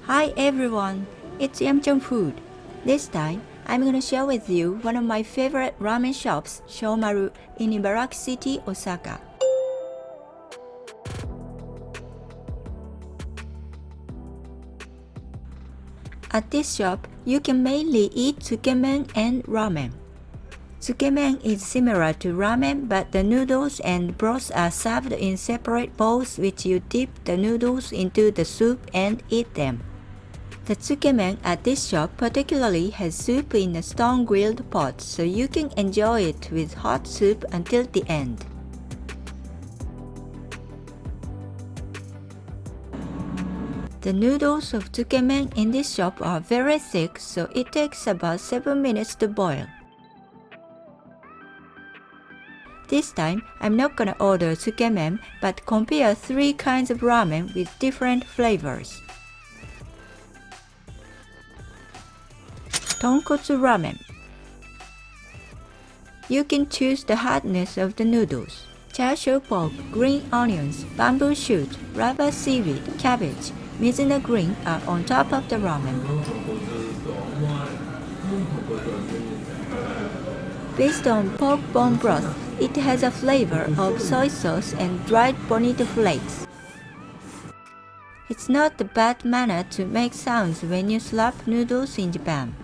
Hi everyone, it's Yamchang Food. This time, I'm gonna share with you one of my favorite ramen shops, Shomaru in Ibaraki City, Osaka. At this shop, you can mainly eat tsukemen and ramen. Tsukemen is similar to ramen, but the noodles and broth are served in separate bowls which you dip the noodles into the soup and eat them. The tsukemen at this shop particularly has soup in a stone-grilled pot, so you can enjoy it with hot soup until the end. The noodles of tsukemen in this shop are very thick, so it takes about 7 minutes to boil. This time, I'm not gonna order tsukemen, but compare 3 kinds of ramen with different flavors. Tonkotsu ramen. You can choose the hardness of the noodles. Chashu pork, green onions, bamboo shoot, rubber seaweed, cabbage, Mizuna green are on top of the ramen. Based on pork bone broth, it has a flavor of soy sauce and dried bonito flakes. It's not the bad manner to make sounds when you slap noodles in Japan.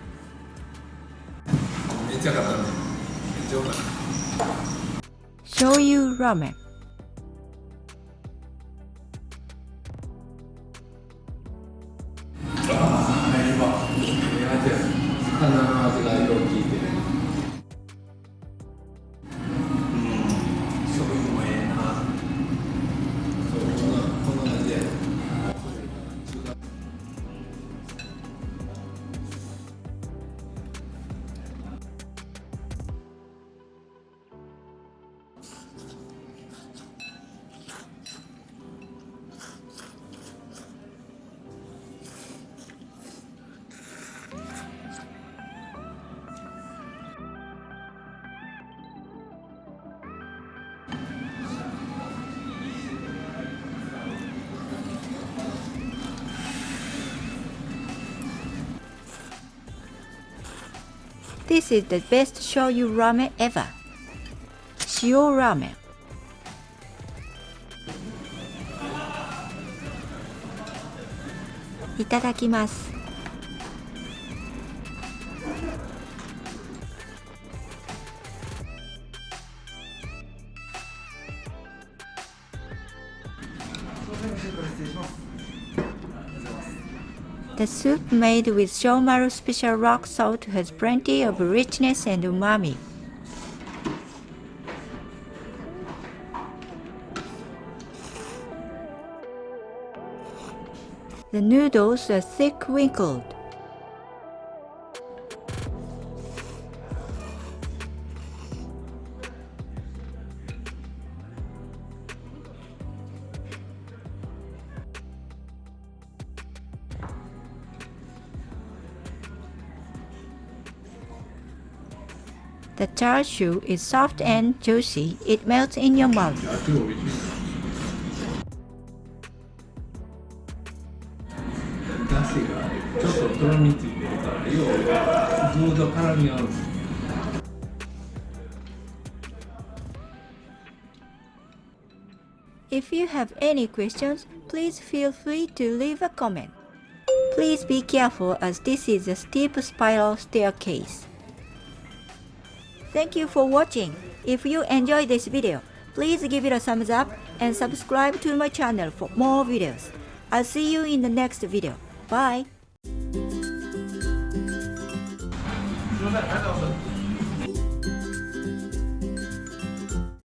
Shoyu ramen. This is the best shoyu ramen ever. Shio ramen. Itadakimasu. The soup made with Shomaru special rock salt has plenty of richness and umami. The noodles are thick wrinkled. The char siu is soft and juicy. It melts in your mouth. If you have any questions, please feel free to leave a comment. Please be careful as this is a steep spiral staircase. Thank you for watching. If you enjoyed this video, please give it a thumbs up and subscribe to my channel for more videos. I'll see you in the next video. Bye! すみません、ありがとうございます。